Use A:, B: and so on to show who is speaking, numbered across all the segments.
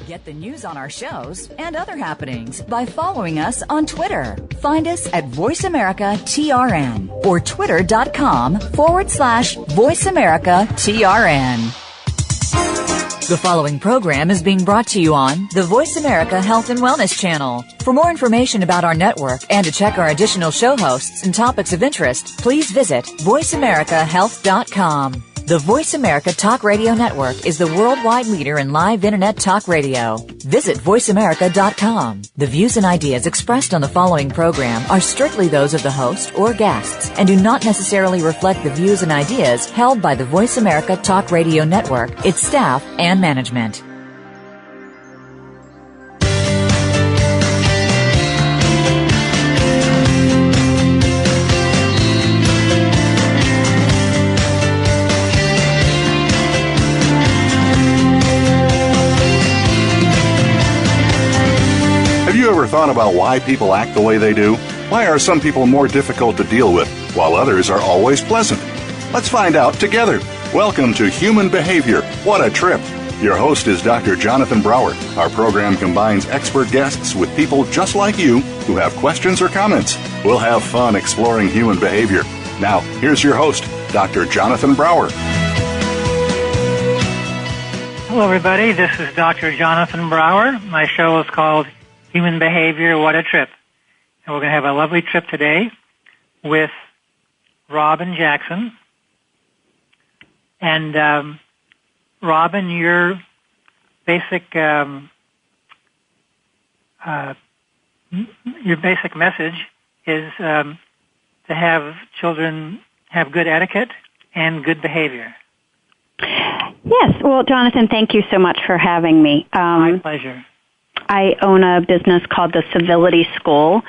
A: Get the news on our shows and other happenings by following us on Twitter. Find us at VoiceAmericaTRN or twitter.com/VoiceAmericaTRN. The following program is being brought to you on the Voice America Health and Wellness Channel. For more information about our network and to check our additional show hosts and topics of interest, please visit voiceamericahealth.com. The Voice America Talk Radio Network is the worldwide leader in live Internet talk radio. Visit voiceamerica.com. The views and ideas expressed on the following program are strictly those of the host or guests and do not necessarily reflect the views and ideas held by the Voice America Talk Radio Network, its staff, and management.
B: Thought about why people act the way they do? Why are some people more difficult to deal with, while others are always pleasant? Let's find out together. Welcome to Human Behavior. What a trip. Your host is Dr. Jonathan Brower. Our program combines expert guests with people just like you who have questions or comments. We'll have fun exploring human behavior. Now, here's your host, Dr. Jonathan Brower.
C: Hello, everybody. This is Dr. Jonathan Brower. My show is called Human Behavior, What a Trip. And we're going to have a lovely trip today with Robin Jackson. And Robin, your basic message is to have children have good etiquette and good behavior.
D: Yes. Well, Jonathan, thank you so much for having me.
C: My pleasure.
D: I own a business called the Civility School,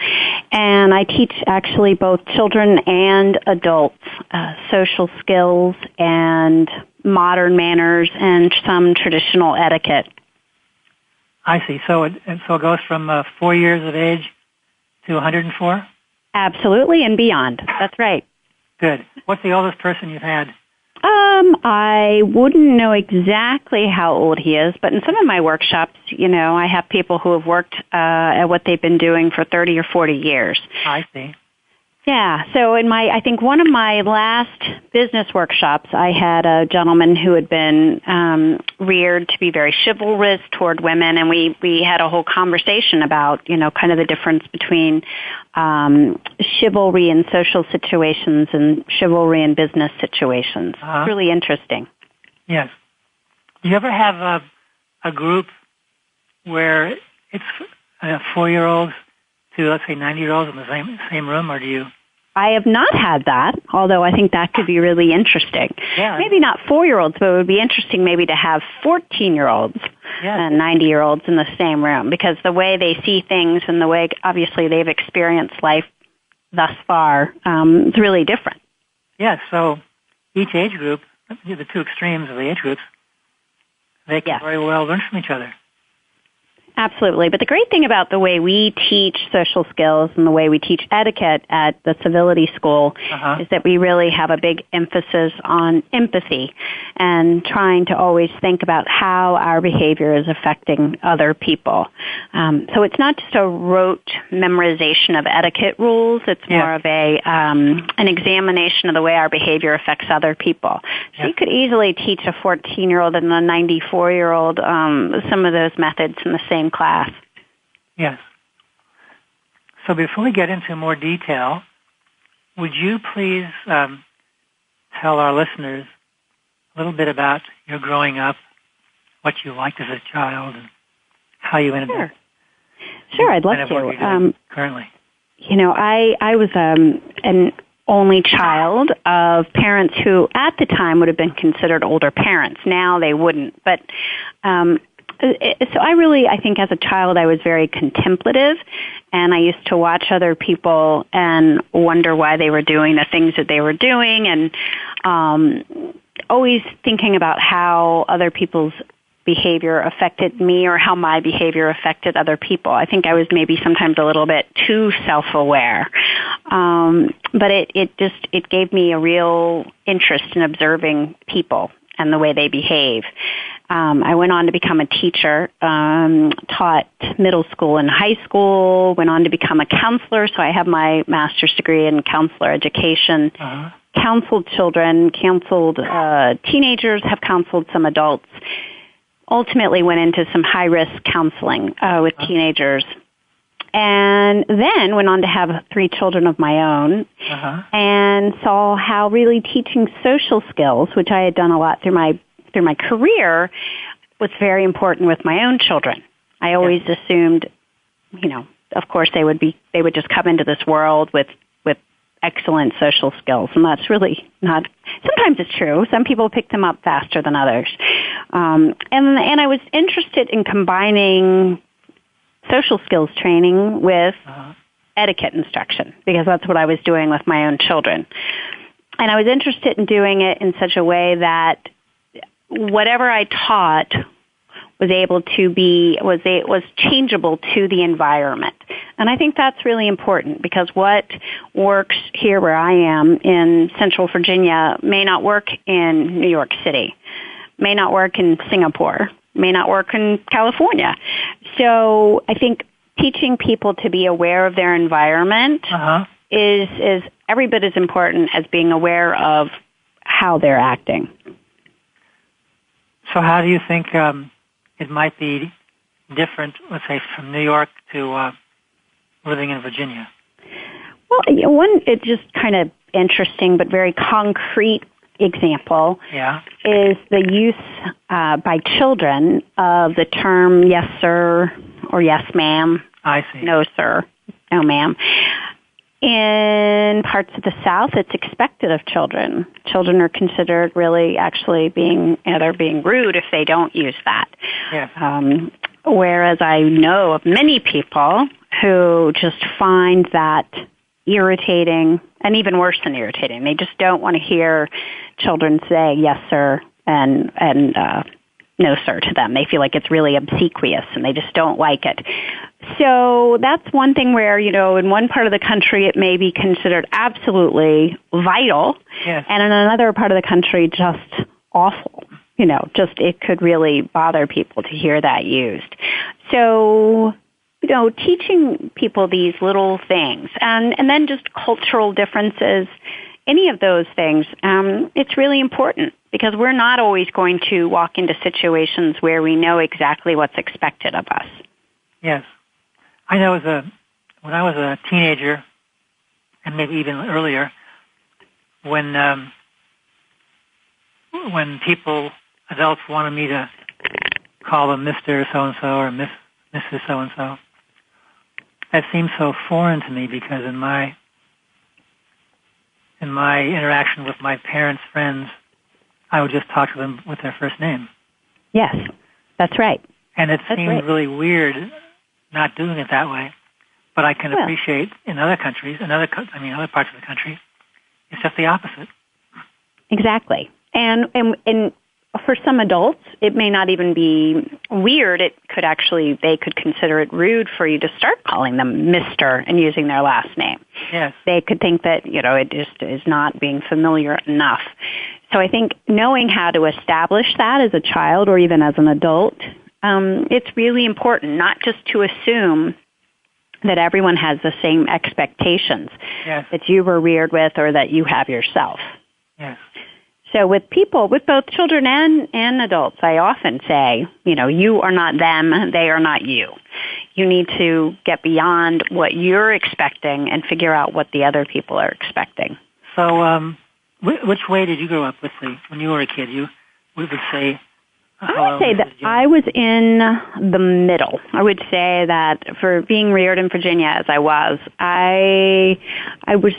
D: and I teach actually both children and adults social skills and modern manners and some traditional etiquette.
C: I see. So it goes from 4 years of age to 104?
D: Absolutely, and beyond. That's right.
C: Good. What's the oldest person you've had?
D: I wouldn't know exactly how old he is, but in some of my workshops, I have people who have worked at what they've been doing for 30 or 40 years.
C: I see.
D: Yeah, so I think one of my last business workshops, I had a gentleman who had been reared to be very chivalrous toward women, and we had a whole conversation about, kind of the difference between chivalry in social situations and chivalry in business situations. It's really interesting.
C: Yes. Do you ever have a group where it's 4-year-olds to, let's say, 90-year-olds in the same room, or do you?
D: I have not had that, although I think that could be really interesting.
C: Yeah.
D: Maybe not 4-year-olds, but it would be interesting maybe to have 14-year-olds and 90-year-olds in the same room, because the way they see things and the way, obviously, they've experienced life thus far is really different.
C: Yes, so each age group, the two extremes of the age groups, they can very well learn from each other.
D: Absolutely. But the great thing about the way we teach social skills and the way we teach etiquette at the Civility School is that we really have a big emphasis on empathy and trying to always think about how our behavior is affecting other people. So it's not just a rote memorization of etiquette rules. It's more of an examination of the way our behavior affects other people. So you could easily teach a 14-year-old and a 94-year-old some of those methods in the same class.
C: Yes. So before we get into more detail, would you please tell our listeners a little bit about your growing up, what you liked as a child, and how you ended up?
D: Sure, I'd love to.
C: Currently.
D: I was an only child of parents who at the time would have been considered older parents. Now they wouldn't. But so I think as a child I was very contemplative, and I used to watch other people and wonder why they were doing the things that they were doing, and always thinking about how other people's behavior affected me or how my behavior affected other people. I think I was maybe sometimes a little bit too self-aware. But it gave me a real interest in observing people and the way they behave. I went on to become a teacher, taught middle school and high school, went on to become a counselor, so I have my master's degree in counselor education, counseled children, counseled teenagers, have counseled some adults, ultimately went into some high-risk counseling with teenagers, and then went on to have 3 children of my own, and saw how really teaching social skills, which I had done a lot through my career, was very important with my own children. I always assumed, of course they would just come into this world with excellent social skills, and that's really not. Sometimes it's true. Some people pick them up faster than others, and I was interested in combining social skills training with etiquette instruction, because that's what I was doing with my own children, and I was interested in doing it in such a way that whatever I taught was changeable to the environment. And I think that's really important, because what works here where I am in Central Virginia may not work in New York City, may not work in Singapore, may not work in California. So I think teaching people to be aware of their environment is every bit as important as being aware of how they're acting.
C: So how do you think it might be different, let's say, from New York to living in Virginia?
D: Well, it's just kind of interesting but very concrete example is the use by children of the term yes, sir, or yes, ma'am.
C: I see.
D: No, sir. No, ma'am. In parts of the South, it's expected of children. Children are considered really actually being rude if they don't use that.
C: Yes.
D: Whereas I know of many people who just find that irritating, and even worse than irritating. They just don't want to hear children say yes, sir, and no, sir to them. They feel like it's really obsequious, and they just don't like it. So that's one thing where, in one part of the country it may be considered absolutely vital, and in another part of the country just awful. It could really bother people to hear that used. So, teaching people these little things, and then just cultural differences, any of those things, it's really important, because we're not always going to walk into situations where we know exactly what's expected of us.
C: Yes. I know when I was a teenager, and maybe even earlier, when adults wanted me to call them Mr. So-and-so or Mrs. So-and-so, that seemed so foreign to me, because in my interaction with my parents' friends, I would just talk to them with their first name.
D: Yes, that's right.
C: And it seemed really weird not doing it that way. But I can appreciate in other countries, other parts of the country, it's just the opposite.
D: Exactly. And for some adults, it may not even be weird. They could consider it rude for you to start calling them Mr. and using their last name.
C: Yes.
D: They could think that, it just is not being familiar enough. So I think knowing how to establish that as a child or even as an adult, it's really important not just to assume that everyone has the same expectations that you were reared with or that you have yourself.
C: Yes.
D: So with people, with both children and adults, I often say, you are not them, they are not you. You need to get beyond what you're expecting and figure out what the other people are expecting.
C: So which way did you grow up when you were a kid? We would say...
D: I would say that I was in the middle. I would say that for being reared in Virginia as I was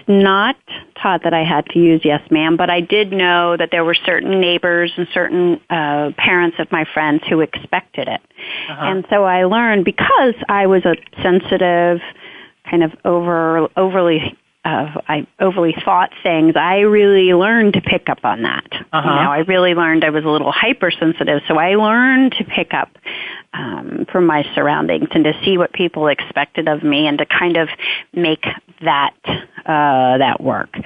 D: not taught that I had to use yes, ma'am, but I did know that there were certain neighbors and certain parents of my friends who expected it. And so I learned, because I was a sensitive, kind of overly thought things, I really learned to pick up on that. I really learned I was a little hypersensitive, so I learned to pick up from my surroundings and to see what people expected of me and to kind of make that work.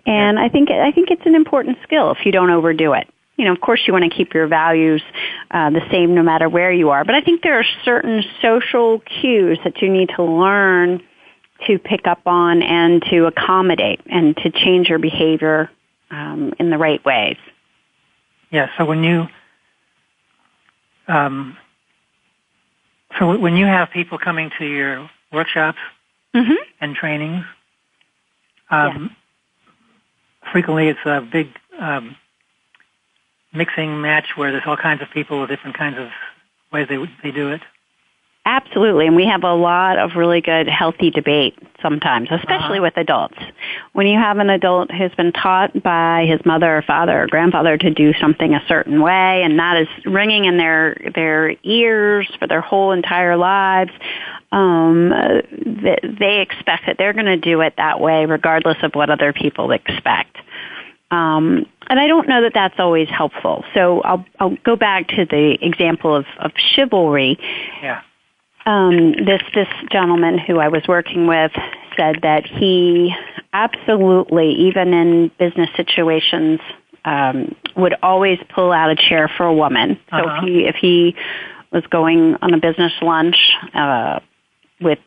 D: And I think it's an important skill if you don't overdo it. of course you want to keep your values the same no matter where you are. But I think there are certain social cues that you need to learn to pick up on and to accommodate and to change your behavior in the right ways.
C: Yeah, so when you have people coming to your workshops and trainings, frequently it's a big mixing match where there's all kinds of people with different kinds of ways they do it.
D: Absolutely, and we have a lot of really good, healthy debate sometimes, especially with adults. When you have an adult who's been taught by his mother or father or grandfather to do something a certain way, and that is ringing in their ears for their whole entire lives, they expect that they're going to do it that way regardless of what other people expect. And I don't know that that's always helpful. So I'll go back to the example of chivalry.
C: Yeah.
D: This gentleman who I was working with said that he absolutely, even in business situations, would always pull out a chair for a woman. So if he was going on a business lunch with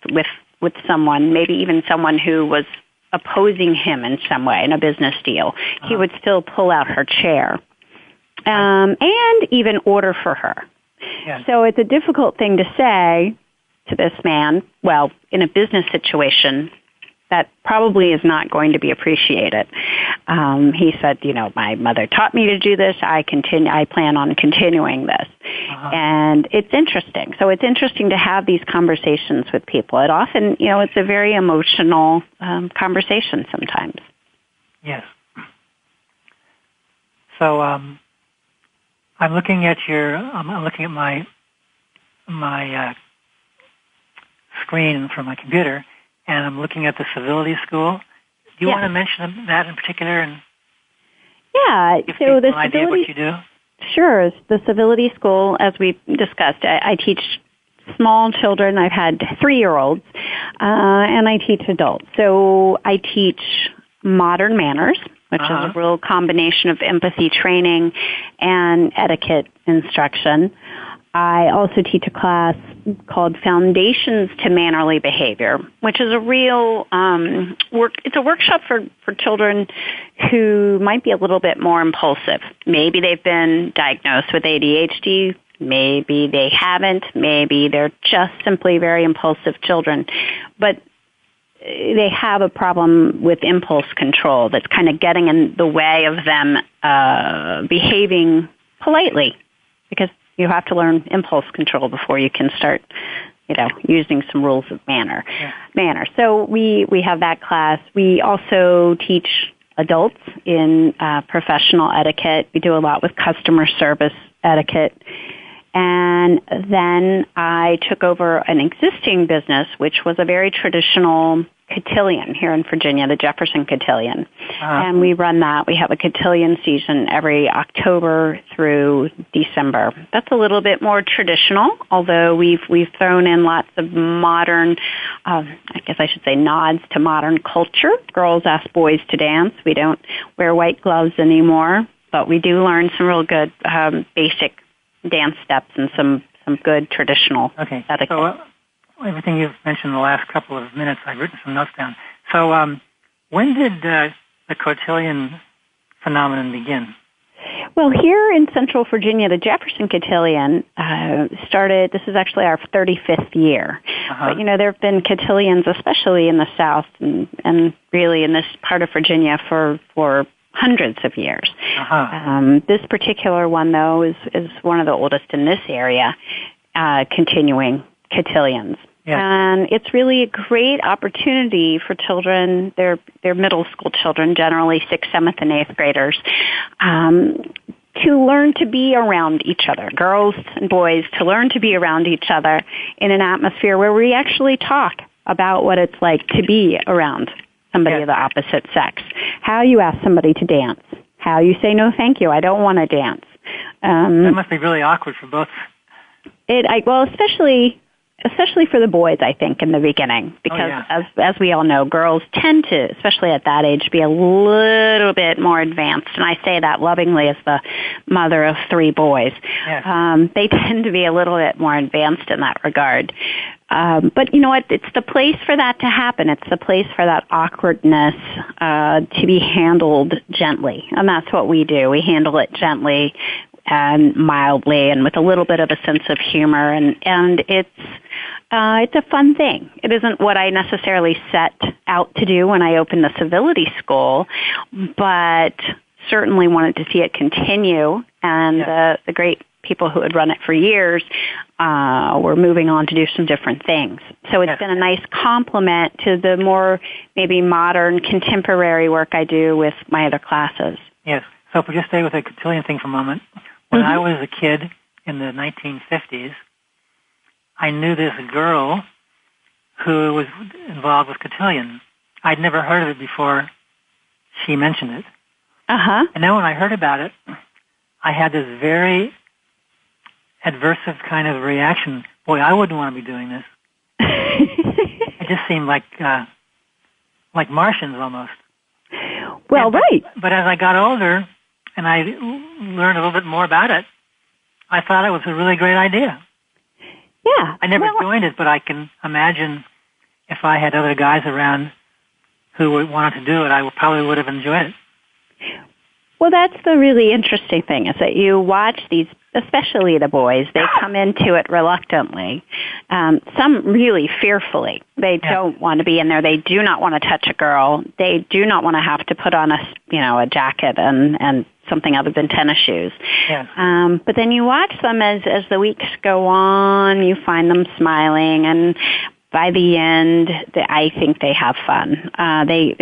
D: someone, maybe even someone who was opposing him in some way in a business deal, he would still pull out her chair and even order for her.
C: Yeah. So
D: So it's a difficult thing to say to this man, well, in a business situation, that probably is not going to be appreciated. He said, my mother taught me to do this. I plan on continuing this. And it's interesting. So it's interesting to have these conversations with people. It often, it's a very emotional conversation sometimes.
C: Yes. So I'm looking at my screen from my computer, and I'm looking at the civility school. Do you want to mention that in particular and give people an idea of what you do?
D: Sure. The civility school, as we discussed, I teach small children. I've had 3-year-olds, and I teach adults. So I teach modern manners, which is a real combination of empathy training and etiquette instruction. I also teach a class called Foundations to Mannerly Behavior, which is a real it's a workshop for children who might be a little bit more impulsive. Maybe they've been diagnosed with ADHD, maybe they haven't, maybe they're just simply very impulsive children. But they have a problem with impulse control that's kind of getting in the way of them behaving politely, because you have to learn impulse control before you can start, using some rules of manner. So we have that class. We also teach adults in professional etiquette. We do a lot with customer service etiquette. And then I took over an existing business, which was a very traditional cotillion here in Virginia, the Jefferson Cotillion. And we run that. We have a cotillion season every October through December. That's a little bit more traditional, although we've thrown in lots of modern, I guess I should say nods to modern culture. Girls ask boys to dance. We don't wear white gloves anymore, but we do learn some real good basic dance steps and some good traditional etiquette.
C: So everything you've mentioned in the last couple of minutes, I've written some notes down. So when did the cotillion phenomenon begin?
D: Well, here in Central Virginia, the Jefferson Cotillion started, this is actually our 35th year. But, there have been cotillions, especially in the South and really in this part of Virginia for hundreds of years. This particular one, though, is one of the oldest in this area, continuing cotillions.
C: Yes.
D: And it's really a great opportunity for children, they're middle school children, generally 6th, 7th, and 8th graders, to learn to be around each other, girls and boys, to learn to be around each other in an atmosphere where we actually talk about what it's like to be around somebody of the opposite sex, how you ask somebody to dance, how you say, no, thank you, I don't want to dance.
C: That must be really awkward for both.
D: Especially especially for the boys, I think, in the beginning, because as we all know, girls tend to, especially at that age, be a little bit more advanced. And I say that lovingly as the mother of 3 boys. Yes. They tend to be a little bit more advanced in that regard. But you know what? It's the place for that to happen. It's the place for that awkwardness to be handled gently. And that's what we do. We handle it gently and mildly and with a little bit of a sense of humor. And it's a fun thing. It isn't what I necessarily set out to do when I opened the civility school, but certainly wanted to see it continue. And the great people who had run it for years were moving on to do some different things. So it's been a nice complement to the more maybe modern, contemporary work I do with my other classes. Yes.
C: So if we just stay with the cotillion thing for a moment, when I was a kid in the 1950s, I knew this girl who was involved with cotillion. I'd never heard of it before she mentioned it.
D: Uh-huh.
C: And then when I heard about it, I had this very adversive kind of reaction. Boy, I wouldn't want to be doing this. It just seemed like Martians almost.
D: Well, right.
C: But as I got older and I learned a little bit more about it, I thought it was a really great idea.
D: Yeah.
C: I never joined it, but I can imagine if I had other guys around who wanted to do it, I probably would have enjoyed it.
D: Well, that's the really interesting thing, is that you watch these, especially the boys, they come into it reluctantly, some really fearfully. They don't want to be in there. They do not want to touch a girl. They do not want to have to put on a jacket and something other than tennis shoes.
C: Yes.
D: But then you watch them as the weeks go on, you find them smiling, and by the end, I think they have fun.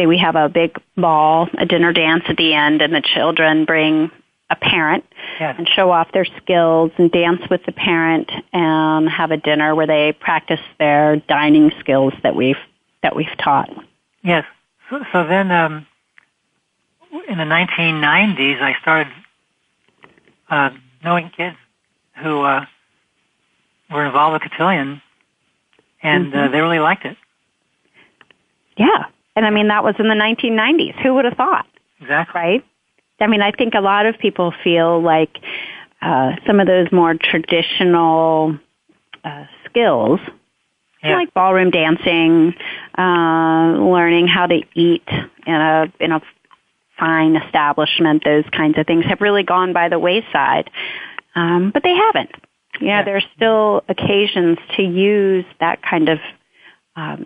D: We have a big ball, a dinner dance at the end, and the children bring a parent and show off their skills and dance with the parent and have a dinner where they practice their dining skills that we've taught.
C: Yes. So then, in the 1990s, I started knowing kids who were involved with cotillion. And they really liked it.
D: Yeah. And I mean, that was in the 1990s. Who would have thought?
C: Exactly.
D: Right? I mean, I think a lot of people feel like some of those more traditional skills, like ballroom dancing, learning how to eat in a fine establishment, those kinds of things have really gone by the wayside. But they haven't. There's still occasions to use that kind of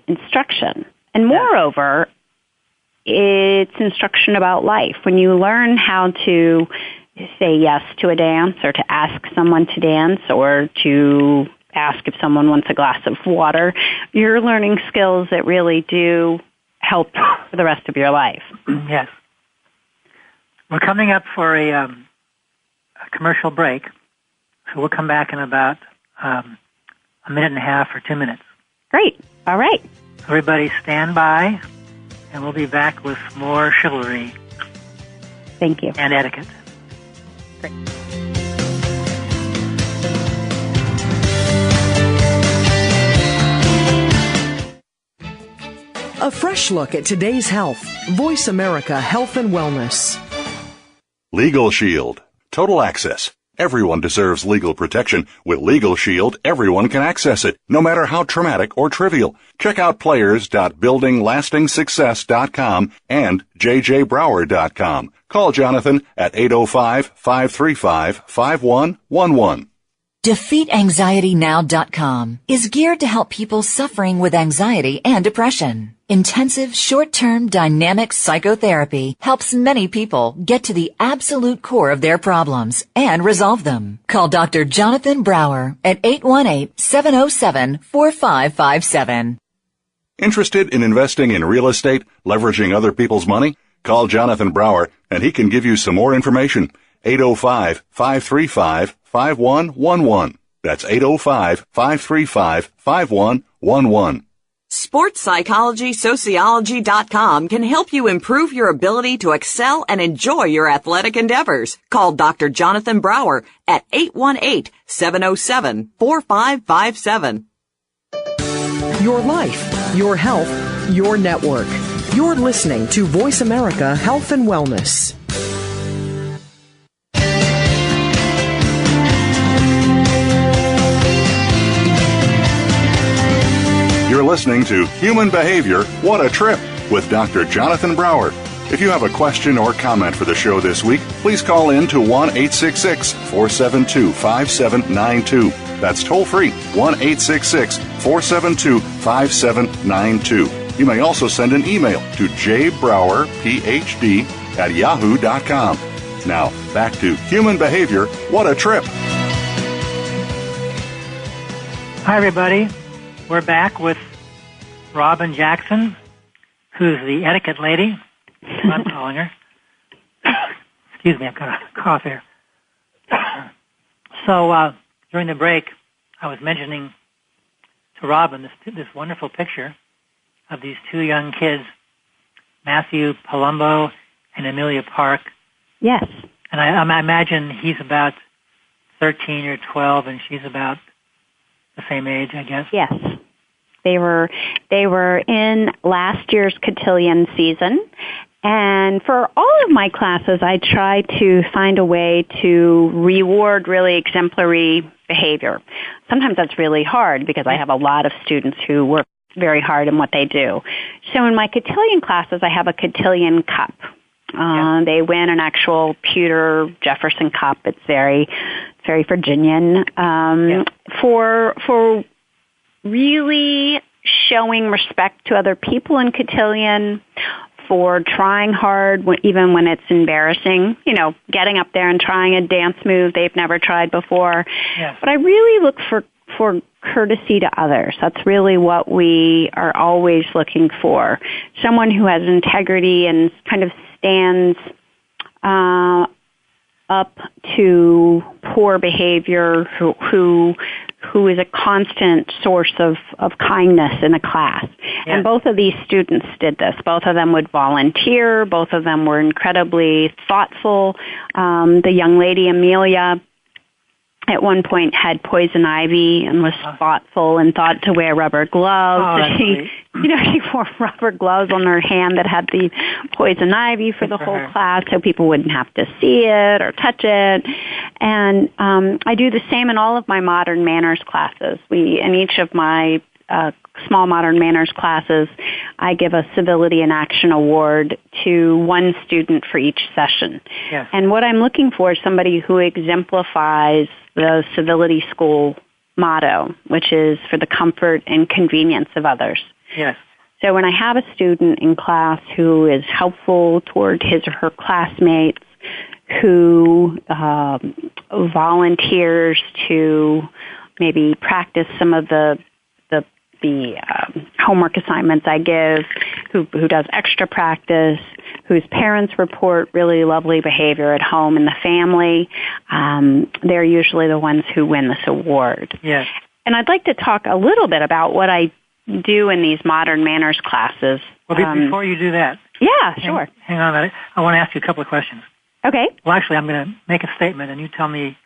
D: instruction. And moreover, it's instruction about life. When you learn how to say yes to a dance or to ask someone to dance or to ask if someone wants a glass of water, you're learning skills that really do help for the rest of your life.
C: Yes. We're coming up for a commercial break. So we'll come back in about a minute and a half or 2 minutes.
D: Great. All right.
C: Everybody stand by, and we'll be back with more chivalry.
D: Thank you.
C: And etiquette.
D: Great.
E: A fresh look at today's health. Voice America Health and Wellness.
B: Legal Shield. Total access. Everyone deserves legal protection. With Legal Shield, everyone can access it, no matter how traumatic or trivial. Check out players.buildinglastingsuccess.com and jjbrower.com. Call Jonathan at 805-535-5111.
A: DefeatAnxietyNow.com is geared to help people suffering with anxiety and depression. Intensive, short-term, dynamic psychotherapy helps many people get to the absolute core of their problems and resolve them. Call Dr. Jonathan Brower at 818-707-4557.
B: Interested in investing in real estate, leveraging other people's money? Call Jonathan Brower, and he can give you some more information. 805-535-5111. That's 805-535-5111.
F: SportsPsychologySociology.com can help you improve your ability to excel and enjoy your athletic endeavors. Call Dr. Jonathan Brower at 818-707-4557.
E: your life, your health, your network. You're listening to Voice America Health and Wellness.
B: You're listening to Human Behavior, What a Trip, with Dr. Jonathan Brower. If you have a question or comment for the show this week, please call in to 1-866-472-5792. That's toll free, 1-866-472-5792. You may also send an email to jbrowerphd@yahoo.com. Now, back to Human Behavior, What a Trip.
C: Hi, everybody. We're back with Robin Jackson, who's the etiquette lady, I'm calling her. Excuse me, I've got a cough here. So during the break, I was mentioning to Robin this wonderful picture of these two young kids, Matthew Palumbo and Amelia Park.
D: Yes.
C: And I imagine he's about 13 or 12, and she's about the same age, I guess.
D: Yes. They were in last year's cotillion season, and for all of my classes, I try to find a way to reward really exemplary behavior. Sometimes that's really hard because I have a lot of students who work very hard in what they do. So in my cotillion classes, I have a cotillion cup. They win an actual pewter Jefferson cup. It's very Virginian. For really showing respect to other people in cotillion, for trying hard even when it's embarrassing, getting up there and trying a dance move they've never tried before.
C: Yes.
D: But I really look for courtesy to others. That's really what we are always looking for. Someone who has integrity and kind of stands up to poor behavior, who is a constant source of kindness in a class. Yes. And both of these students did this. Both of them would volunteer. Both of them were incredibly thoughtful. The young lady, Amelia, at one point had poison ivy and was thoughtful and thought to wear rubber gloves.
C: Oh,
D: she wore rubber gloves on her hand that had the poison ivy for the whole class so people wouldn't have to see it or touch it. And I do the same in all of my modern manners classes. In each of my small modern manners classes, I give a civility and action award to one student for each session.
C: Yes.
D: And what I'm looking for is somebody who exemplifies the civility school motto, which is for the comfort and convenience of others.
C: Yes.
D: So when I have a student in class who is helpful toward his or her classmates, who volunteers to maybe practice some of the homework assignments I give, who does extra practice, whose parents report really lovely behavior at home in the family, they're usually the ones who win this award.
C: Yes.
D: And I'd like to talk a little bit about what I do in these modern manners classes.
C: Well, before you do that.
D: Yeah, sure.
C: Hang on a minute. I want to ask you a couple of questions.
D: Okay.
C: Well, actually, I'm going to make a statement, and you tell me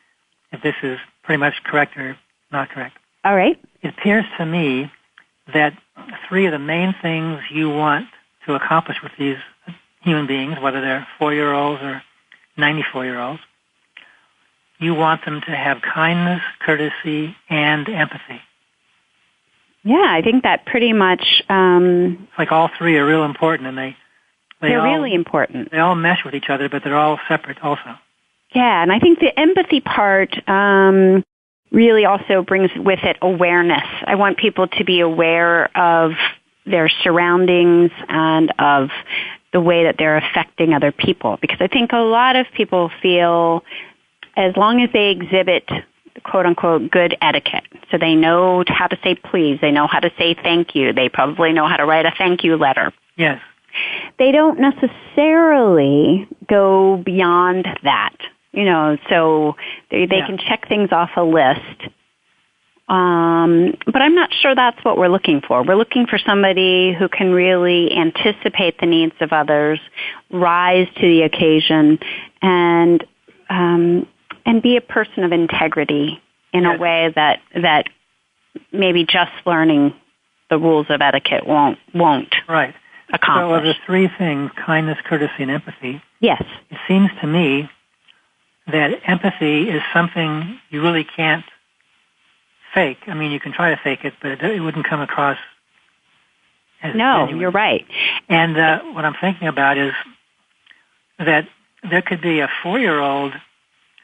C: if this is pretty much correct or not correct.
D: All right.
C: It appears to me that three of the main things you want to accomplish with these human beings, whether they're 4-year-olds or 94-year-olds, you want them to have kindness, courtesy, and empathy.
D: Yeah, I think that pretty much...
C: it's like all three are real important, and they're all
D: really important.
C: They all mesh with each other, but they're all separate also.
D: Yeah, and I think the empathy part really also brings with it awareness. I want people to be aware of their surroundings and of the way that they're affecting other people. Because I think a lot of people feel as long as they exhibit quote-unquote good etiquette, so they know how to say please, they know how to say thank you, they probably know how to write a thank you letter.
C: Yes.
D: They don't necessarily go beyond that. So they can check things off a list. But I'm not sure that's what we're looking for. We're looking for somebody who can really anticipate the needs of others, rise to the occasion, and be a person of integrity in a way that maybe just learning the rules of etiquette won't
C: right.
D: accomplish.
C: So of the three things, kindness, courtesy, and empathy,
D: yes,
C: it seems to me that empathy is something you really can't fake. I mean, you can try to fake it, but it wouldn't come across as genuine.
D: You're right.
C: And what I'm thinking about is that there could be a 4-year-old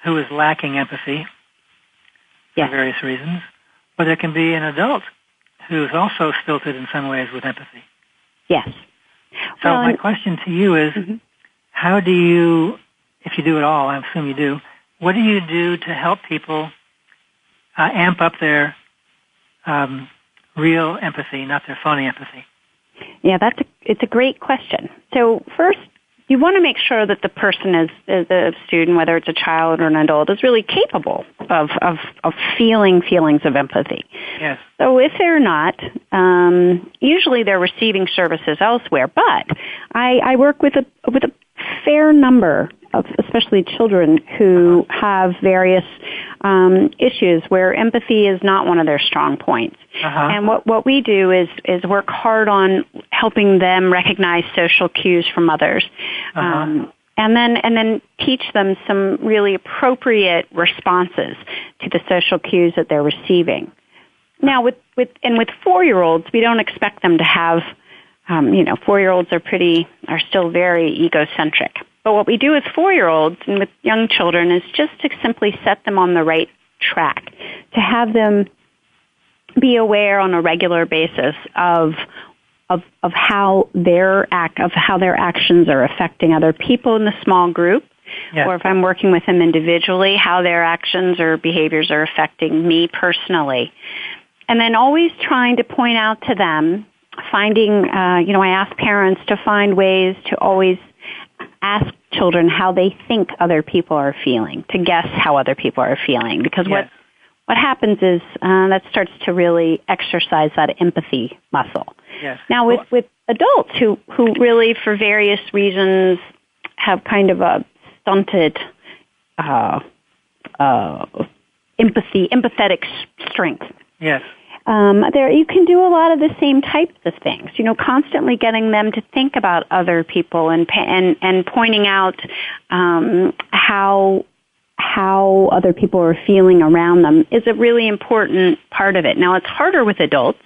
C: who is lacking empathy for various reasons, or there can be an adult who is also stilted in some ways with empathy.
D: Yes.
C: So my question to you is, how do you, if you do it all, I assume you do, what do you do to help people amp up their real empathy, not their phony empathy?
D: Yeah, it's a great question. So first, you want to make sure that the person is a student, whether it's a child or an adult, is really capable of feeling feelings of empathy.
C: Yes.
D: So if they're not, usually they're receiving services elsewhere. But I work with a fair number of, especially children, who have various issues where empathy is not one of their strong points. And what we do is work hard on helping them recognize social cues from others, and then teach them some really appropriate responses to the social cues that they're receiving. Now, with 4-year-olds, we don't expect them to have, 4-year-olds are still very egocentric. But what we do with 4-year-olds and with young children is just to simply set them on the right track, to have them be aware on a regular basis of how their actions are affecting other people in the small group, or if I'm working with them individually, how their actions or behaviors are affecting me personally. And then always trying to point out to them, finding, I ask parents to find ways to always ask children how they think other people are feeling, to guess how other people are feeling, because what happens is that starts to really exercise that empathy muscle.
C: Yes.
D: Now, with adults who really, for various reasons, have kind of a stunted empathetic strength.
C: Yes.
D: There you can do a lot of the same types of things. Constantly getting them to think about other people and pointing out how other people are feeling around them is a really important part of it. Now, it's harder with adults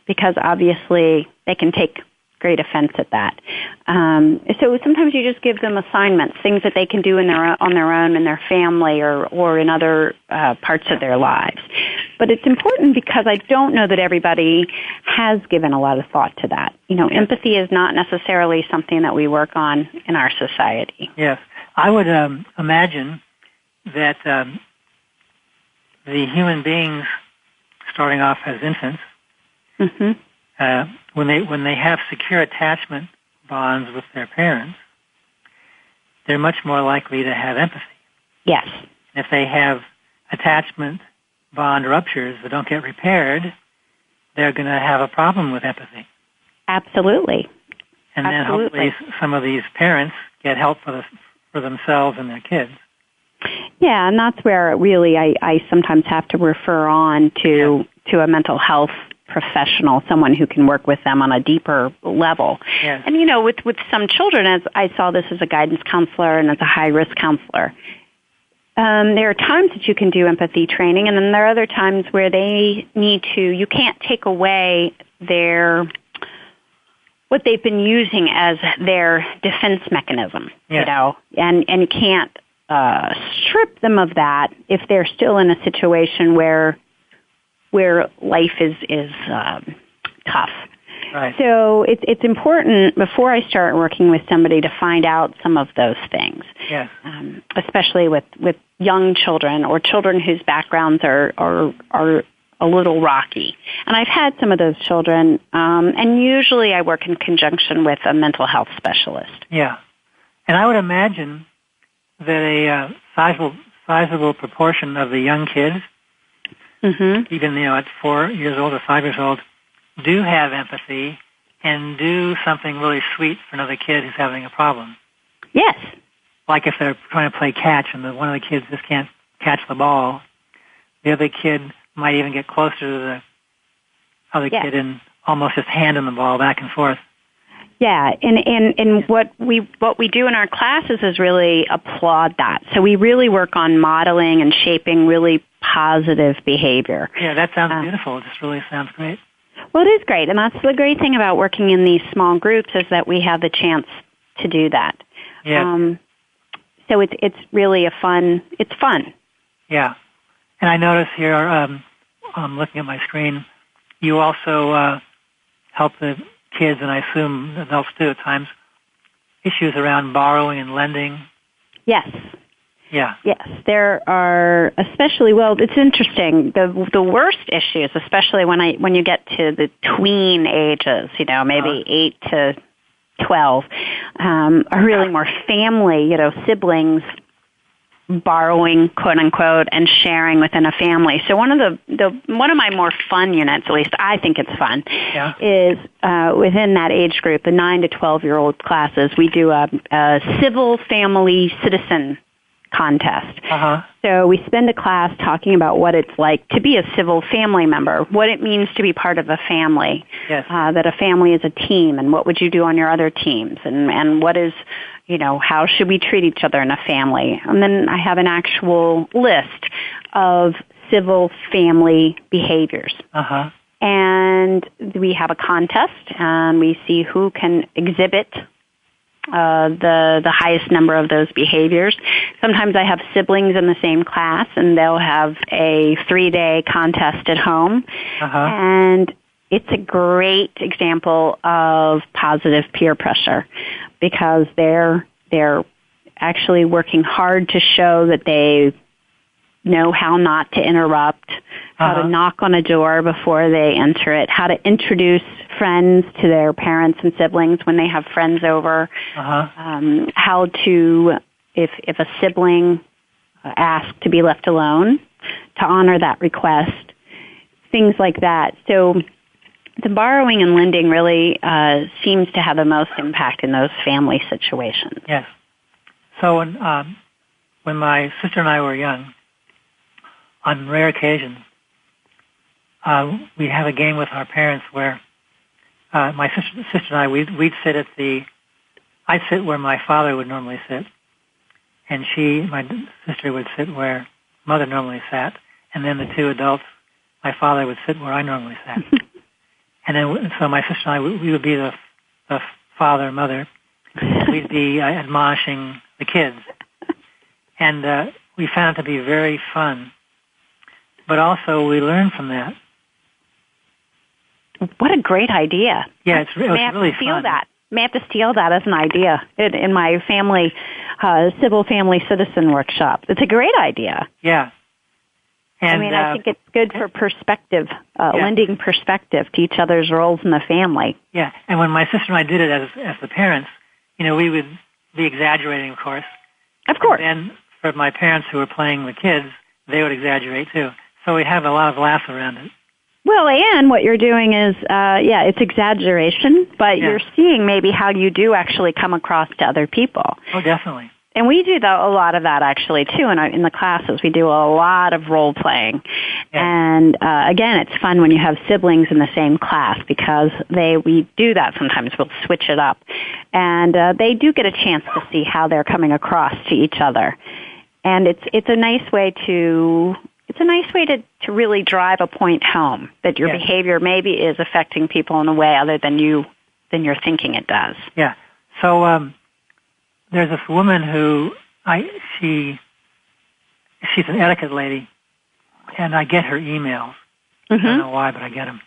D: because obviously they can take great offense at that. So sometimes you just give them assignments, things that they can do on their own in their family or in other parts of their lives. But it's important because I don't know that everybody has given a lot of thought to that. Empathy is not necessarily something that we work on in our society.
C: Yes. I would imagine that the human beings, starting off as infants, when they have secure attachment bonds with their parents, they're much more likely to have empathy.
D: Yes.
C: If they have attachment bond ruptures that don't get repaired, they're going to have a problem with empathy.
D: Absolutely.
C: And then hopefully some of these parents get help for themselves and their kids.
D: Yeah, and that's where really I sometimes have to refer on to a mental health professional, someone who can work with them on a deeper level.
C: Yes.
D: And with some children, as I saw this as a guidance counselor and as a high-risk counselor, there are times that you can do empathy training, and then there are other times where they need to, you can't take away what they've been using as their defense mechanism, and you can't strip them of that if they're still in a situation where life is tough.
C: Right.
D: So it's important before I start working with somebody to find out some of those things.
C: Yes.
D: Especially with young children or children whose backgrounds are a little rocky. And I've had some of those children, and usually I work in conjunction with a mental health specialist.
C: Yeah. And I would imagine that a sizable proportion of the young kids, even at 4 years old or 5 years old, do have empathy and do something really sweet for another kid who's having a problem.
D: Yes.
C: Like if they're trying to play catch and one of the kids just can't catch the ball, the other kid might even get closer to the other kid and almost just handing the ball back and forth.
D: Yeah, and what we do in our classes is really applaud that. So we really work on modeling and shaping really positive behavior.
C: Yeah, that sounds beautiful. It just really sounds great.
D: Well, it is great, and that's the great thing about working in these small groups is that we have the chance to do that.
C: Yeah.
D: So it's really it's fun.
C: Yeah. And I notice here, I'm looking at my screen, you also help the kids, and I assume adults do at times, issues around borrowing and lending.
D: Yes.
C: Yeah.
D: Yes, there are, especially, well, it's interesting, the worst issues, especially when you get to the tween ages, maybe 8 to 12, are really more family, siblings borrowing, quote unquote, and sharing within a family. So one of my more fun units, at least I think it's fun, is within that age group, the 9 to 12-year-old classes, we do a civil family citizen contest. So we spend a class talking about what it's like to be a civil family member, what it means to be part of a family, that a family is a team, and what would you do on your other teams, and what is, how should we treat each other in a family? And then I have an actual list of civil family behaviors. And we have a contest, and we see who can exhibit the highest number of those behaviors. Sometimes I have siblings in the same class, and they'll have a 3-day contest at home. And it's a great example of positive peer pressure because they're actually working hard to show that they know how not to interrupt, how to knock on a door before they enter it, how to introduce friends to their parents and siblings when they have friends over, how to, if a sibling asks to be left alone, to honor that request, things like that. So the borrowing and lending really seems to have the most impact in those family situations.
C: Yes. So when my sister and I were young, on rare occasions, we'd have a game with our parents where my sister and I, we'd sit I'd sit where my father would normally sit, and my sister would sit where mother normally sat, and then the two adults, my father would sit where I normally sat. And then, so my sister and I, we would be the father and mother. We'd be admonishing the kids. And we found it to be very fun. But also, we learned from that.
D: What a great idea.
C: Yeah, it was really fun.
D: May have to steal that as an idea in my family, civil family citizen workshop. It's a great idea.
C: Yeah. And,
D: I think it's good for perspective, lending perspective to each other's roles in the family.
C: Yeah, and when my sister and I did it as the parents, we would be exaggerating, of course.
D: Of course.
C: And for my parents who were playing the kids, they would exaggerate too. So we have a lot of laughs around it.
D: Well, and what you're doing is, it's exaggeration, but you're seeing maybe how you do actually come across to other people.
C: Oh, definitely.
D: And we do a lot of that actually too in the classes. We do a lot of role playing, and again, it's fun when you have siblings in the same class because we do that sometimes. We'll switch it up, and they do get a chance to see how they're coming across to each other, and it's a nice way to really drive a point home that your behavior maybe is affecting people in a way other than you're thinking it does.
C: Yeah. So. There's this woman who she's an etiquette lady, and I get her emails. I don't know why, but I get them.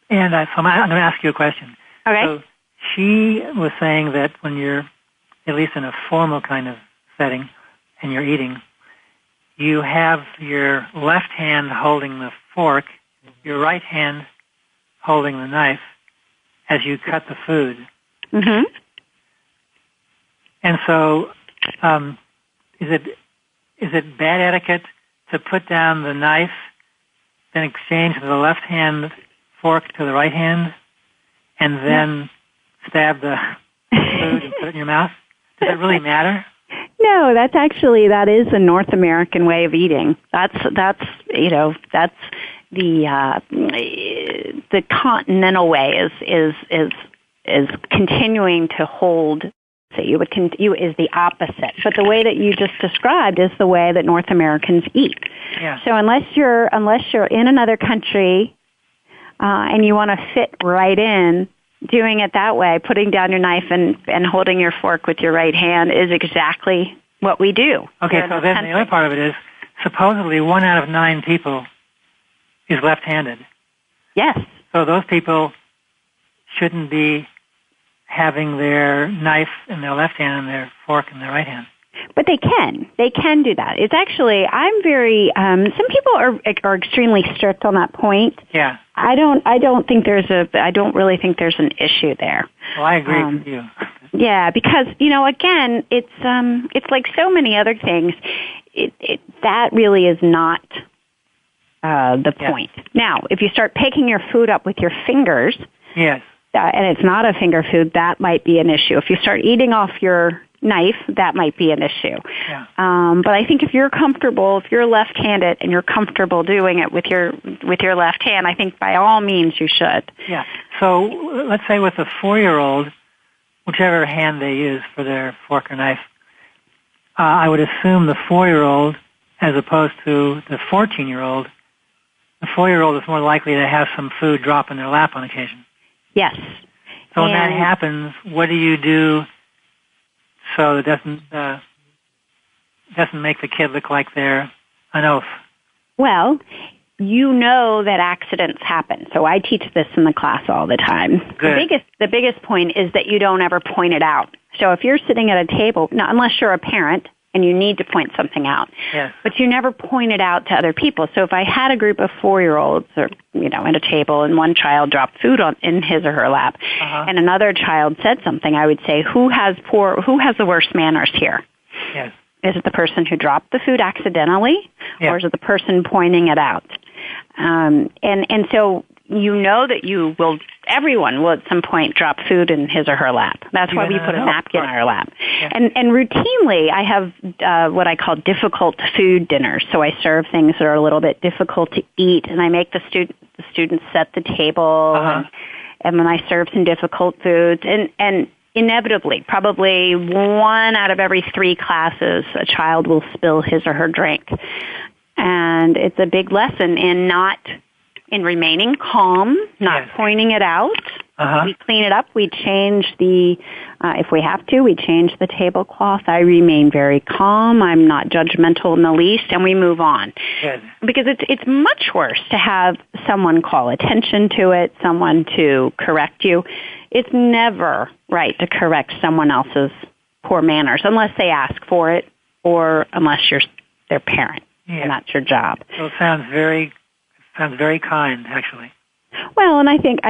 C: And so I'm going to ask you a question.
D: Okay.
C: So she was saying that when you're, at least in a formal kind of setting, and you're eating, you have your left hand holding the fork, your right hand holding the knife as you cut the food.
D: Mm-hmm.
C: And so, is it bad etiquette to put down the knife, then exchange the left hand fork to the right hand, and then stab the food and put it in your mouth? Does that really matter?
D: No, that is the North American way of eating. That's continental way is continuing to hold. So you is the opposite. But the way that you just described is the way that North Americans eat.
C: Yeah.
D: So unless you're in another country and you want to fit right in, doing it that way, putting down your knife and holding your fork with your right hand is exactly what we do.
C: Okay, so then the other part of it is supposedly 1 out of 9 people is left-handed.
D: Yes.
C: So those people shouldn't be having their knife in their left hand and their fork in their right hand.
D: But they can. They can do that. It's actually, I'm very, some people are extremely strict on that point.
C: Yeah.
D: I don't really think there's an issue there.
C: Well, I agree with you.
D: Yeah, because, again, it's like so many other things. That really is not the point. Now, if you start picking your food up with your fingers,
C: yes,
D: and it's not a finger food, that might be an issue. If you start eating off your knife, that might be an issue.
C: Yeah.
D: But I think if you're comfortable, if you're left-handed and you're comfortable doing it with your left hand, I think by all means you should.
C: Yeah. So let's say with a 4-year-old, whichever hand they use for their fork or knife, I would assume the 4-year-old, as opposed to the 14-year-old, the 4-year-old is more likely to have some food drop in their lap on occasion.
D: Yes.
C: So when that happens, what do you do so it doesn't make the kid look like they're an oaf?
D: Well, you know that accidents happen. So I teach this in the class all the time.
C: Good.
D: The biggest point is that you don't ever point it out. So if you're sitting at a table, now, unless you're a parent and you need to point something out,
C: yes,
D: but you never point it out to other people. So if I had a group of 4-year-olds or, at a table and one child dropped food in his or her lap and another child said something, I would say, who has the worst manners here?
C: Yes.
D: Is it the person who dropped the food accidentally, or is it the person pointing it out? And so that everyone will at some point drop food in his or her lap. That's why we put a napkin in our lap.
C: Yeah.
D: And routinely, I have what I call difficult food dinners. So I serve things that are a little bit difficult to eat, and I make the students set the table, and then I serve some difficult foods. And inevitably, probably 1 out of every 3 classes, a child will spill his or her drink. And it's a big lesson in remaining calm, not pointing it out. We clean it up. We change if we have to, we change the tablecloth. I remain very calm. I'm not judgmental in the least, and we move on.
C: Good.
D: Because it's much worse to have someone call attention to it, someone to correct you. It's never right to correct someone else's poor manners unless they ask for it or unless you're their parent, and that's your job.
C: So it sounds very kind, actually.
D: Well, and I think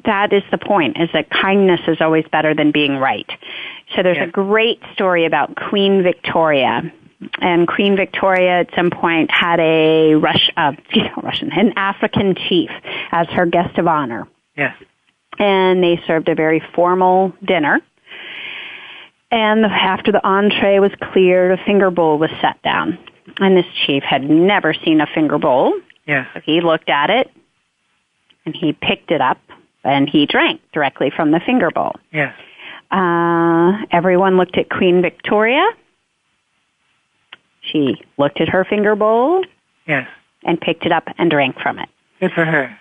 D: that is the point, is that kindness is always better than being right. So there's a great story about Queen Victoria. And Queen Victoria at some point had an African chief as her guest of honor.
C: Yes.
D: And they served a very formal dinner. And after the entree was cleared, a finger bowl was set down. And this chief had never seen a finger bowl.
C: Yes.
D: So he looked at it, and he picked it up, and he drank directly from the finger bowl.
C: Yes.
D: Everyone looked at Queen Victoria. She looked at her finger bowl.
C: Yes.
D: And picked it up and drank from it.
C: Good for her.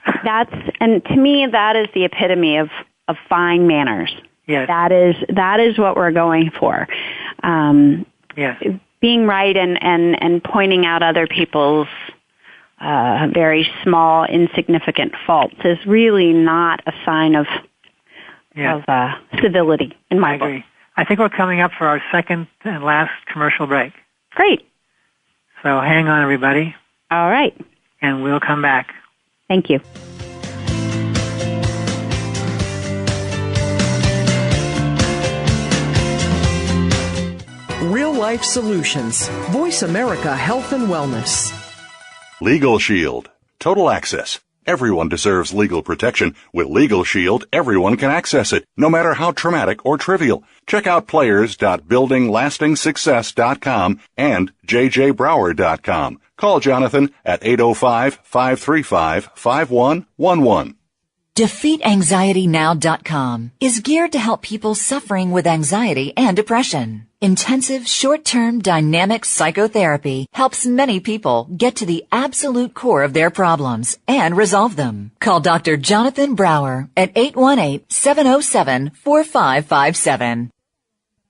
D: And to me, that is the epitome of fine manners.
C: Yes.
D: That is what we're going for.
C: Yes.
D: Being right and pointing out other people's very small, insignificant faults is really not a sign of civility in my book.
C: I agree. I think we're coming up for our second and last commercial break.
D: Great.
C: So hang on, everybody.
D: All right.
C: And we'll come back.
D: Thank you.
E: Real Life Solutions. Voice America Health and Wellness.
B: Legal Shield. Total access. Everyone deserves legal protection. With Legal Shield, everyone can access it, no matter how traumatic or trivial. Check out players.buildinglastingsuccess.com and jjbrower.com. Call Jonathan at 805-535-5111.
A: DefeatAnxietyNow.com is geared to help people suffering with anxiety and depression. Intensive, short-term, dynamic psychotherapy helps many people get to the absolute core of their problems and resolve them. Call Dr. Jonathan Brower at 818-707-4557.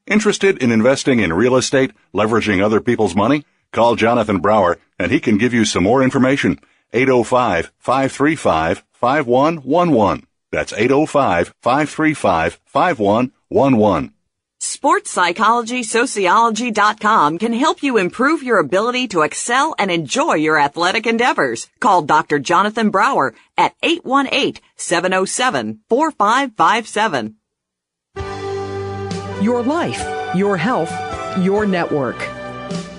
B: Interested in investing in real estate, leveraging other people's money? Call Jonathan Brower, and he can give you some more information. 805-535-5111. That's 805-535-5111.
F: SportsPsychologySociology.com can help you improve your ability to excel and enjoy your athletic endeavors. Call Dr. Jonathan Brower at 818-707-4557.
E: Your life, your health, your network.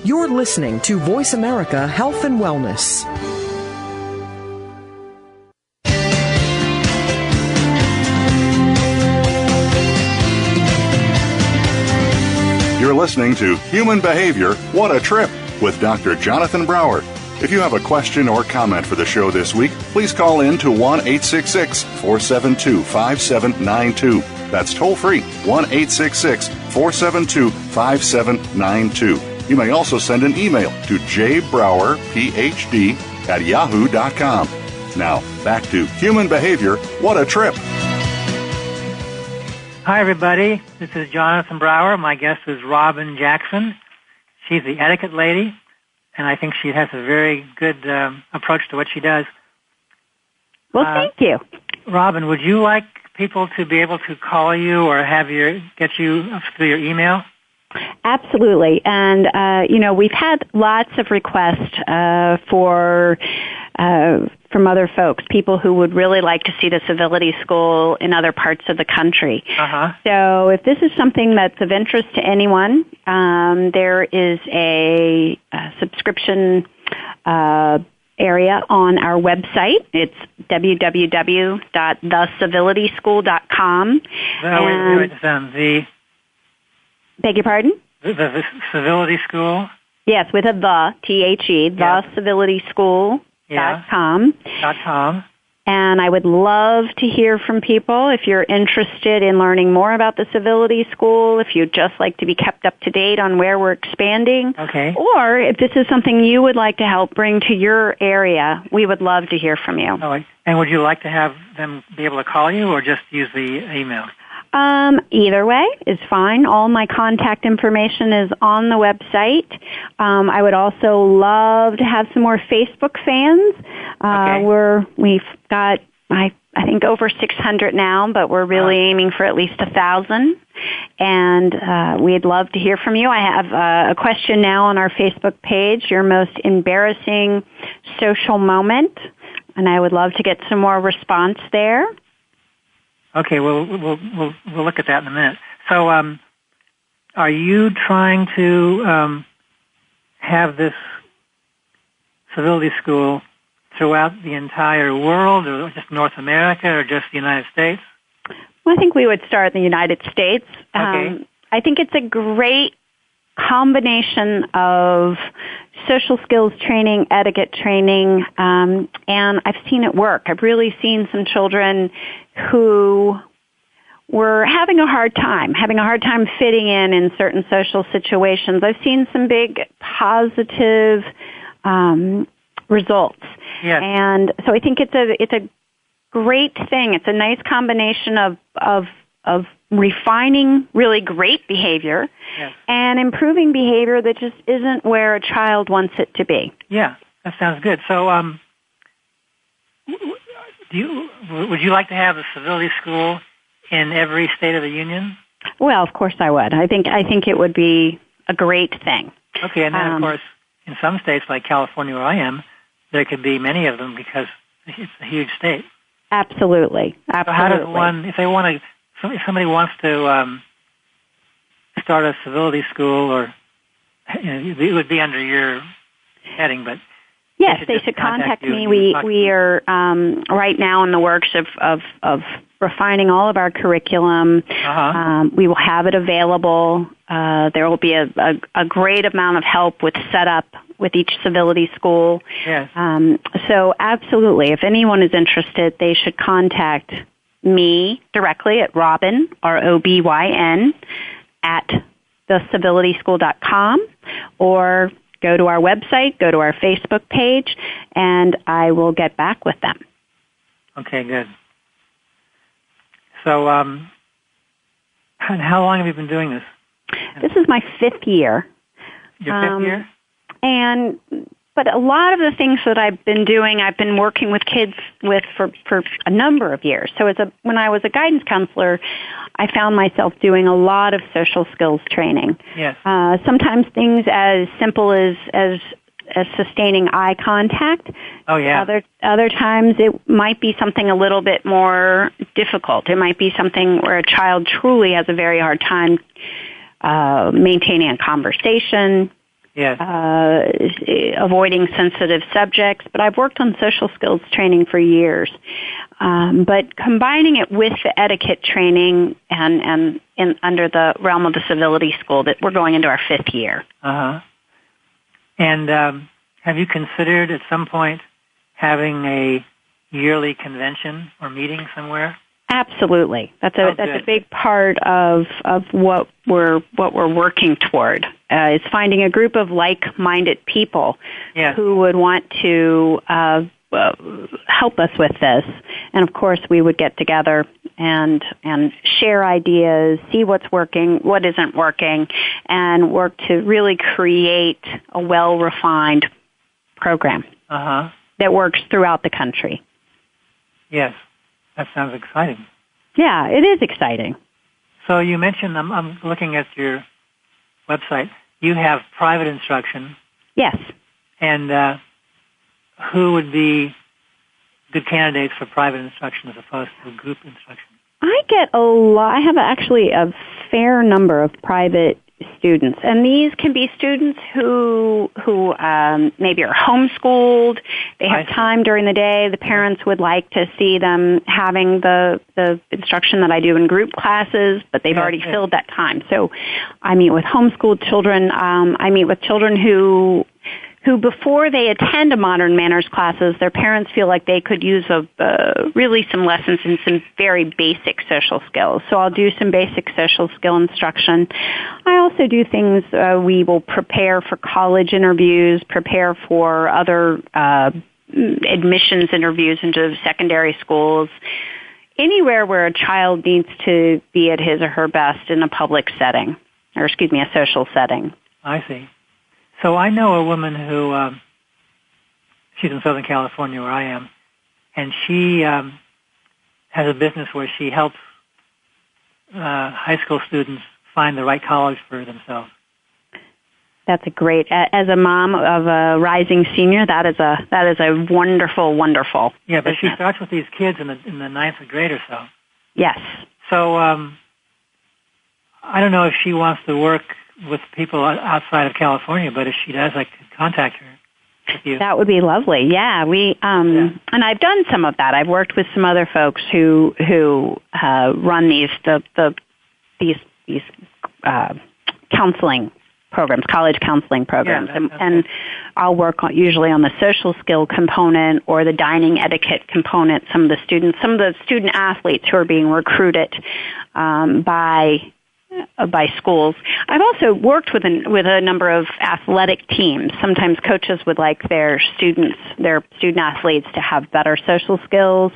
E: You're listening to Voice America Health and Wellness.
B: You're listening to Human Behavior, What a Trip, with Dr. Jonathan Brower. If you have a question or comment for the show this week, please call in to 1-866-472-5792. That's toll free, 1-866-472-5792. You may also send an email to jbrowerphd@yahoo.com. Now, back to Human Behavior, What a Trip.
C: Hi, everybody. This is Jonathan Brower. My guest is Robin Jackson. She's the etiquette lady, and I think she has a very good approach to what she does.
D: Well, thank you.
C: Robin, would you like people to be able to call you or get you through your email?
D: Absolutely. And, we've had lots of requests from other folks, people who would really like to see the civility school in other parts of the country.
C: Uh-huh.
D: So if this is something that's of interest to anyone, there is a subscription area on our website. It's www.thecivilityschool.com. Beg your pardon?
C: The Civility School?
D: Yes, with a the, T-H-E, thecivilityschool.com.
C: .com.
D: And I would love to hear from people if you're interested in learning more about the Civility School, if you'd just like to be kept up to date on where we're expanding.
C: Okay.
D: Or if this is something you would like to help bring to your area, we would love to hear from you.
C: Oh, and would you like to have them be able to call you or just use the email?
D: Either way is fine. All my contact information is on the website. I would also love to have some more Facebook fans. We've got, I think, over 600 now, but we're really aiming for at least 1,000. And we'd love to hear from you. I have a question now on our Facebook page, your most embarrassing social moment, and I would love to get some more response there.
C: Okay, we'll look at that in a minute. So, are you trying to have this civility school throughout the entire world, or just North America, or just the United States?
D: Well, I think we would start in the United States.
C: Okay.
D: I think it's a great combination of social skills training, etiquette training, and I've seen it work. I've really seen some children who were having a hard time fitting in certain social situations. I've seen some big positive results.
C: Yes.
D: And so I think it's a great thing. It's a nice combination of refining really great behavior,
C: yes,
D: and improving behavior that just isn't where a child wants it to be.
C: Yeah, that sounds good. So, would you like to have a civility school in every state of the union?
D: Well, of course I would. I think it would be a great thing.
C: Okay, and then of course, in some states like California, where I am, there could be many of them because it's a huge state.
D: Absolutely.
C: So how does one, if somebody wants to start a civility school, or it would be under your heading, but
D: yes, they should contact me. We are right now in the works of refining all of our curriculum.
C: Uh-huh.
D: We will have it available. There will be a great amount of help with setup with each civility school.
C: Yes.
D: So absolutely, if anyone is interested, they should contact me directly at Robyn, ROBYN, at thecivilityschool.com, or go to our website, go to our Facebook page, and I will get back with them.
C: Okay, good. So, and how long have you been doing this?
D: This is my 5th year.
C: Your 5th year?
D: But a lot of the things that I've been doing, I've been working with kids with for a number of years. So when I was a guidance counselor, I found myself doing a lot of social skills training.
C: Yes.
D: Sometimes things as simple as sustaining eye contact.
C: Oh, yeah.
D: Other times it might be something a little bit more difficult. It might be something where a child truly has a very hard time maintaining a conversation.
C: Yes.
D: Avoiding sensitive subjects, but I've worked on social skills training for years. But combining it with the etiquette training and under the realm of the civility school, that we're going into our 5th year.
C: Uh-huh. And have you considered at some point having a yearly convention or meeting somewhere?
D: Absolutely. That's a big part of what we're working toward. Is finding a group of like-minded people who would want to help us with this. And of course, we would get together and share ideas, see what's working, what isn't working, and work to really create a well-refined program that works throughout the country.
C: Yes. That sounds exciting.
D: Yeah, it is exciting.
C: So you mentioned, I'm looking at your website, you have private instruction.
D: Yes.
C: And who would be good candidates for private instruction as opposed to group instruction?
D: I get a lot. I have actually a fair number of private students, and these can be students who maybe are homeschooled. They have time during the day. The parents would like to see them having the instruction that I do in group classes, but they've already filled that time. So I meet with homeschooled children. I meet with children who before they attend a modern manners classes, their parents feel like they could use really some lessons in some very basic social skills. So I'll do some basic social skill instruction. I also do things, we will prepare for college interviews, prepare for other admissions interviews into secondary schools, anywhere where a child needs to be at his or her best in a public setting, a social setting.
C: I see. So I know a woman who, she's in Southern California where I am, and she has a business where she helps high school students find the right college for themselves.
D: That's a great, as a mom of a rising senior, that is a wonderful, wonderful.
C: Yeah, but
D: business.
C: she starts with these kids in the ninth grade or so.
D: Yes.
C: So I don't know if she wants to work with people outside of California, but if she does, I could contact her. With you.
D: That would be lovely. Yeah, and I've done some of that. I've worked with some other folks who run these counseling programs, college counseling programs, and I'll work usually on the social skill component or the dining etiquette component. Some of the student athletes who are being recruited by schools. I've also worked with a number of athletic teams. Sometimes coaches would like their student athletes to have better social skills,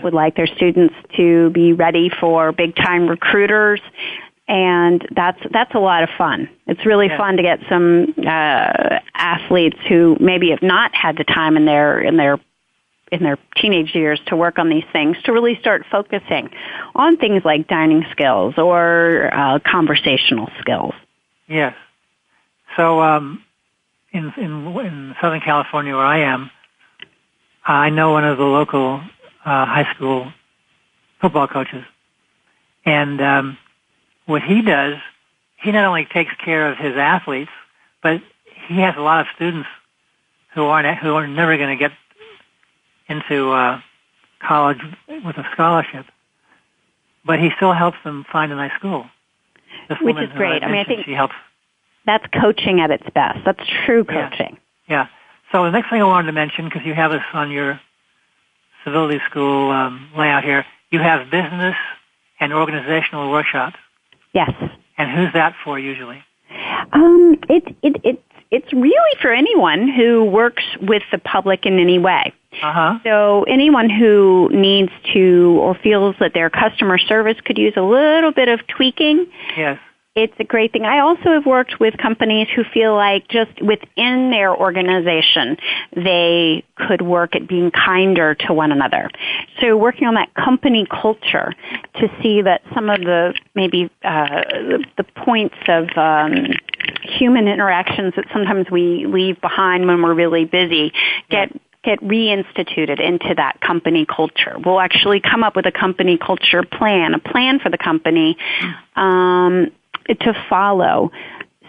D: would like their students to be ready for big-time recruiters, and that's a lot of fun. It's really fun to get some athletes who maybe have not had the time in their teenage years to work on these things, to really start focusing on things like dining skills or conversational skills.
C: Yes. So in Southern California where I am, I know one of the local high school football coaches. And what he does, he not only takes care of his athletes, but he has a lot of students who are never going to get into college with a scholarship, but he still helps them find a nice school.
D: Which is great. I think
C: she helps.
D: That's coaching at its best. That's true coaching.
C: Yeah. So the next thing I wanted to mention, because you have this on your civility school layout here, you have business and organizational workshops.
D: Yes.
C: And who's that for usually?
D: It's really for anyone who works with the public in any way.
C: Uh-huh.
D: So anyone who needs to or feels that their customer service could use a little bit of tweaking.
C: Yes.
D: It's a great thing. I also have worked with companies who feel like just within their organization, they could work at being kinder to one another. So working on that company culture to see that some of the maybe the points of human interactions that sometimes we leave behind when we're really busy get reinstituted into that company culture. We'll actually come up with a company culture plan, a plan for the company to follow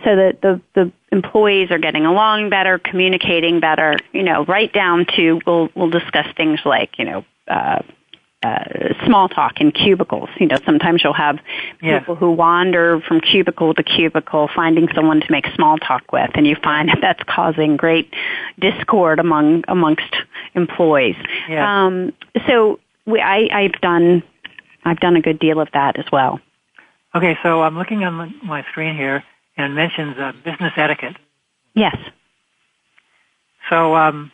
D: so that the employees are getting along better, communicating better, right down to we'll discuss things like, small talk in cubicles. Sometimes you'll have people who wander from cubicle to cubicle finding someone to make small talk with, and you find that that's causing great discord amongst employees.
C: Yeah.
D: So I've done a good deal of that as well.
C: Okay, so I'm looking on my screen here, and it mentions business etiquette.
D: Yes.
C: So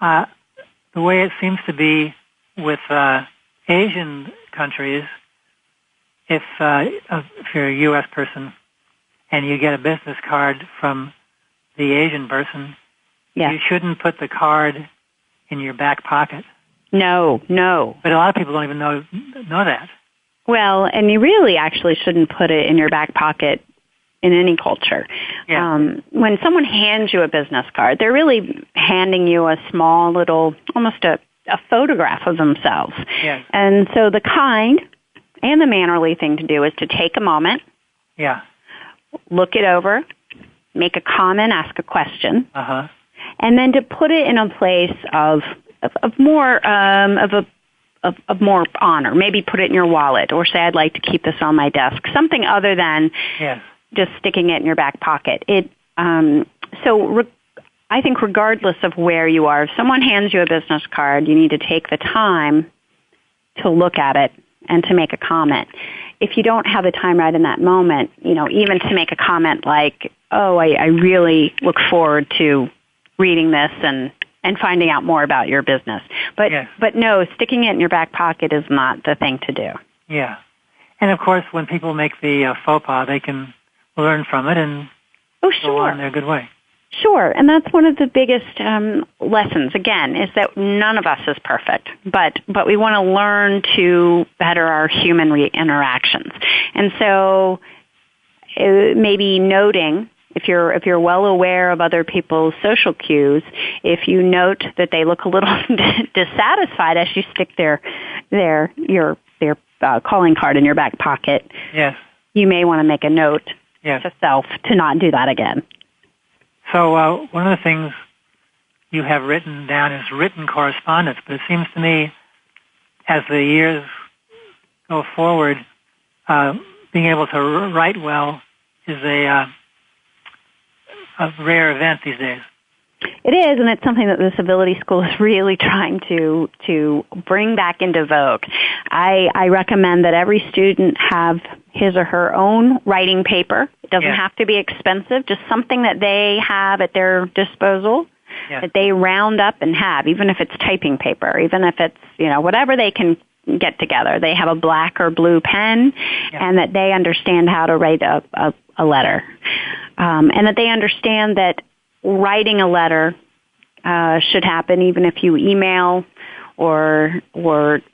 C: the way it seems to be with Asian countries, if you're a U.S. person and you get a business card from the Asian person, you shouldn't put the card in your back pocket.
D: No.
C: But a lot of people don't even know that.
D: Well, and you really actually shouldn't put it in your back pocket in any culture.
C: Yeah.
D: When someone hands you a business card, they're really handing you a small little, almost a photograph of themselves.
C: Yes.
D: And so the kind and the mannerly thing to do is to take a moment, look it over, make a comment, ask a question, and then to put it in a place of more honor. Maybe put it in your wallet, or say, I'd like to keep this on my desk. Something other than just sticking it in your back pocket. I think regardless of where you are, if someone hands you a business card, you need to take the time to look at it and to make a comment. If you don't have the time right in that moment, even to make a comment like, oh, I really look forward to reading this and finding out more about your business. But no, sticking it in your back pocket is not the thing to do.
C: Yeah. And of course, when people make the faux pas, they can learn from it and go on their good way.
D: Sure, and that's one of the biggest lessons, again, is that none of us is perfect, but we want to learn to better our human interactions. And so maybe noting, if you're well aware of other people's social cues, if you note that they look a little dissatisfied as you stick your calling card in your back pocket, you may want to make a note to self to not do that again.
C: So one of the things you have written down is written correspondence, but it seems to me as the years go forward, being able to write well is a rare event these days.
D: It is, and it's something that the Civility School is really trying to bring back into vogue. I recommend that every student have his or her own writing paper. It doesn't have to be expensive, just something that they have at their disposal, that they round up and have, even if it's typing paper, even if it's, whatever they can get together. They have a black or blue pen, and that they understand how to write a letter. And that they understand that writing a letter should happen even if you email or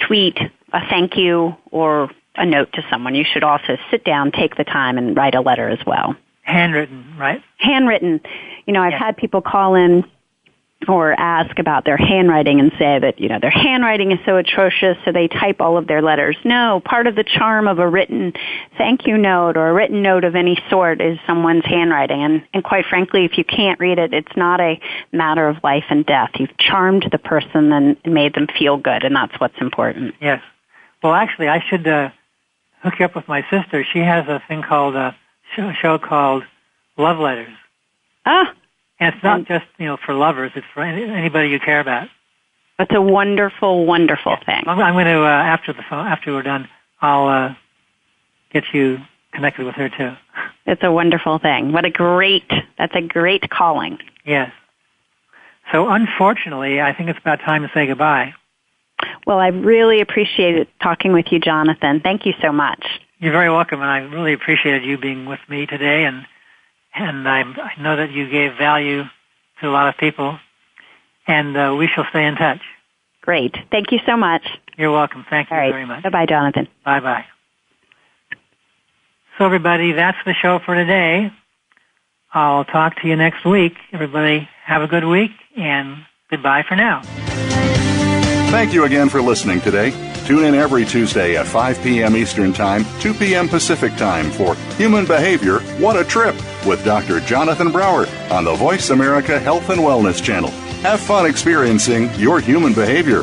D: tweet a thank you or a note to someone. You should also sit down, take the time, and write a letter as well.
C: Handwritten, right?
D: Handwritten. I've had people call in or ask about their handwriting and say that, their handwriting is so atrocious, so they type all of their letters. No, part of the charm of a written thank you note or a written note of any sort is someone's handwriting. And quite frankly, if you can't read it, it's not a matter of life and death. You've charmed the person and made them feel good, and that's what's important.
C: Yes. Well, actually, I should hook you up with my sister. She has a thing called, a show called Love Letters.
D: Ah.
C: And it's not just, for lovers. It's for anybody you care about.
D: It's a wonderful, wonderful thing.
C: I'm going to, after we're done, I'll get you connected with her, too.
D: It's a wonderful thing. That's a great calling.
C: Yes. So unfortunately, I think it's about time to say goodbye.
D: Well, I really appreciated talking with you, Jonathan. Thank you so much.
C: You're very welcome, and I really appreciated you being with me today, and I know that you gave value to a lot of people, and we shall stay in touch.
D: Great. Thank you so much.
C: You're welcome. Thank you very much.
D: Bye-bye, Jonathan.
C: Bye-bye. So, everybody, that's the show for today. I'll talk to you next week. Everybody, have a good week, and goodbye for now.
B: Thank you again for listening today. Tune in every Tuesday at 5 p.m. Eastern Time, 2 p.m. Pacific Time for Human Behavior, What a Trip, with Dr. Jonathan Brower on the Voice America Health and Wellness Channel. Have fun experiencing your human behavior.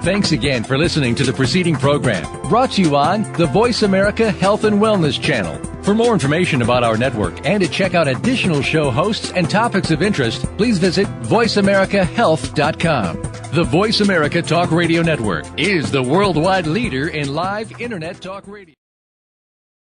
G: Thanks again for listening to the preceding program, brought to you on the Voice America Health and Wellness Channel. For more information about our network and to check out additional show hosts and topics of interest, please visit voiceamericahealth.com. The Voice America Talk Radio Network is the worldwide leader in live Internet talk radio.